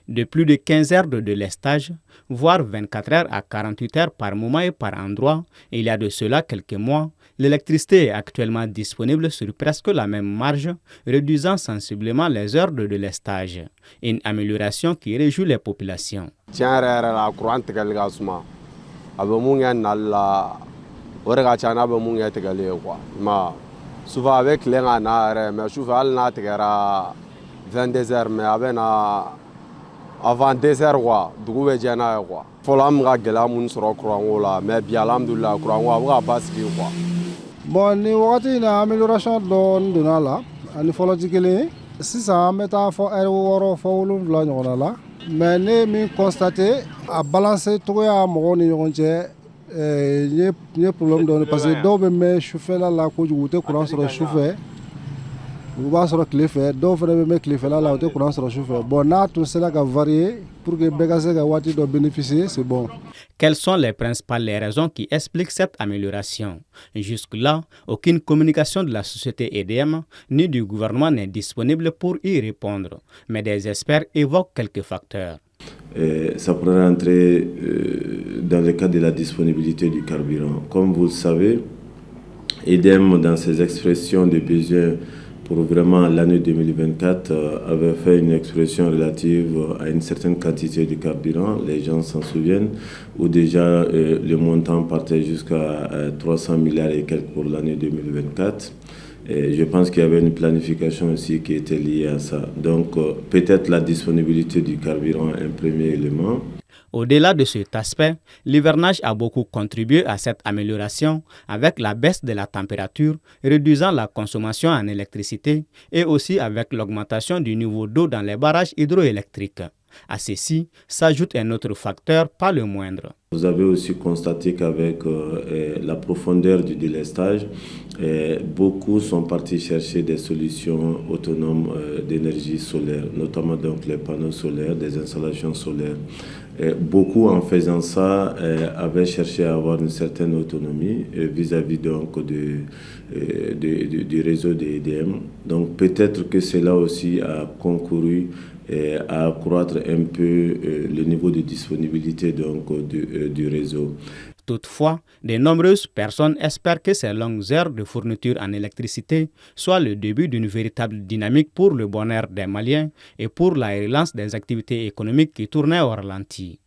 de plus de 15 heures de délestage, voire 24 heures à 48 heures par moment et par endroit. Il y a de cela quelques mois, l'électricité est actuellement disponible sur presque la même marge, réduisant sensiblement les heures de délestage. Une amélioration qui réjouit les populations. Souvent avec les mais souvent elle 22 heures mais avant 2 heures quoi dugu bɛ jɛ n'a ye quoi fɔlɔ an bɛ ka gɛlɛya minnu sɔrɔ courant la mais bi alhamdulilah courant ko a bɛ ka basigi quoi. Bon ni wagati na amélioration dɔɔni donna la ani fɔlɔ ti kelen ye sisan an bɛ taa fɔ heure 6 fɔ 7 ɲɔgɔnna la mais ne ye min constaté a balance togoya mɔgɔw ni ɲɔgɔn cɛ n ye problème dɔɔni parce que dɔw bɛ mɛn sufɛla la kojugu u tɛ courant sɔrɔ sufɛ u b'a sɔrɔ tile fɛ dɔw fana bɛ mɛn tilefɛla la u tɛ courant sɔrɔ sufɛ bon n'a tun sera ka varier pour que bɛɛ ka se ka waati dɔ bénéficier c'est bon. Quelles sont les principales raisons qui expliquent cette amélioration? Jusque-là, aucune communication de la société EDM ni du gouvernement n'est disponible pour y répondre, mais des experts évoquent quelques facteurs. Ça pourrait entrer dans le cas de la disponibilité du carburant. Comme vous le savez, EDM, dans ses expressions de besoins pour vraiment l'année 2024, avait fait une expression relative à une certaine quantité de carburant, les gens s'en souviennent, où déjà le montant partait jusqu'à 300 milliards et quelques pour l'année 2024. Et je pense qu'il y avait une planification aussi qui était liée à ça. Donc peut-être la disponibilité du carburant est un premier élément. Au-delà de cet aspect, l'hivernage a beaucoup contribué à cette amélioration avec la baisse de la température, réduisant la consommation en électricité et aussi avec l'augmentation du niveau d'eau dans les barrages hydroélectriques. À ceci s'ajoute un autre facteur, pas le moindre. Vous avez aussi constaté qu'avec la profondeur du délestage, beaucoup sont partis chercher des solutions autonomes d'énergie solaire, notamment donc les panneaux solaires, des installations solaires. Beaucoup en faisant ça avaient cherché à avoir une certaine autonomie vis-à-vis donc du réseau des EDM. Donc peut-être que cela aussi a concouru à accroître un peu le niveau de disponibilité donc, du réseau. Toutefois, de nombreuses personnes espèrent que ces longues heures de fourniture en électricité soient le début d'une véritable dynamique pour le bonheur des Maliens et pour la relance des activités économiques qui tournaient au ralenti.